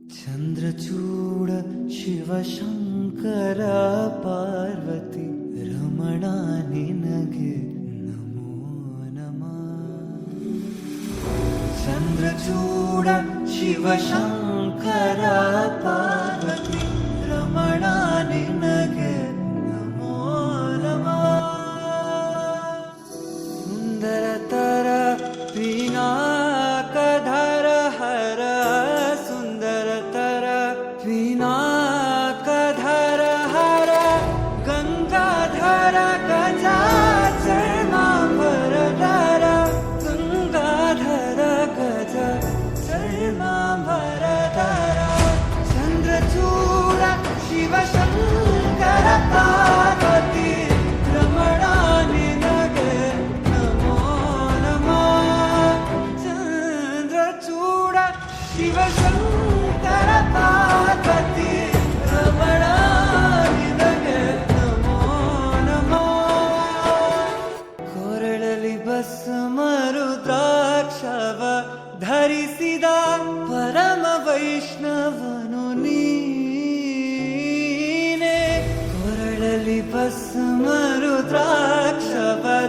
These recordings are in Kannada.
ಚಂದ್ರಚೂಡ ಶಿವಶಂಕರ ಪಾರ್ವತಿ ರಮಣ ನಿನಗೆ ನಮೋ ನಮಃ. ಚಂದ್ರಚೂಡ ಶಿವಶಂಕರ ಪಾರ್ವತಿ ರಮಣ ನಿನಗೆ ನಮೋ ನಮಃ. ಸುಂದರತರ ಪಿನಾಕಧರ ಹರ ಸುಂದರತರ ಪಿನಾಕಧರ ಹರ ಗಂಗಾಧರ ಗಜಾಚರ್ಮಾಂಬರಧರ ಗಂಗಾಧರ ಗಜ ಚರ್ಮಾಂಬರಧರ ಚಂದ್ರಚೂಡ ಶಿವಶಂಕರ ಪಾರ್ವತಿ ರಮಣ ನಿನಗೆ ನಮೋ ನಮಃ. ಚಂದ್ರಚೂಡ ಶಿವಶಂಕರ ಪಾರ್ವತಿ ರಮಣ ನಿನಗೆ ನಮೋ ನಮಃ. ಕೊರಳಲಿ ಭಸ್ಮರುದ್ರಾಕ್ಷವ ಧರಿಸಿದ ಪರಮ ವೈಷ್ಣವನು ನೀನೆ. ಕೊರಳಲಿ ಭಸ್ಮರುದ್ರಾಕ್ಷವ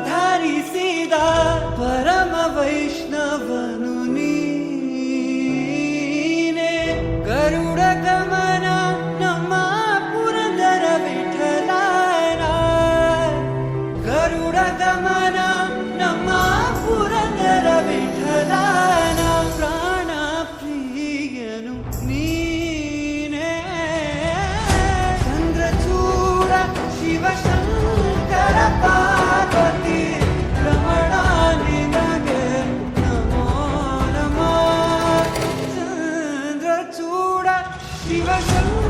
ಧರಿಸಿದ ಪರಮ ವೈಷ್ಣವನು ನೀನೆ. ಗರುಡ ಗಮನ ನಮ್ಮ ಪುರಂದರ ವಿಠಲನ. ಗರುಡ ಗಮನ ನಮ್ಮ ಪುರಂದರ ವಿಠಲನ. ಪ್ರಾಣ ಪ್ರಿಯನು ನೀನೆ. ಚಂದ್ರಚೂಡ ಶಿವಶಂಕರ ಪಾರ್ವತಿ ರಮಣ ನಿನಗೆ ನಮೋ ನಮಃ. ಚಂದ್ರಚೂಡ ಶಿವಶಂಕರ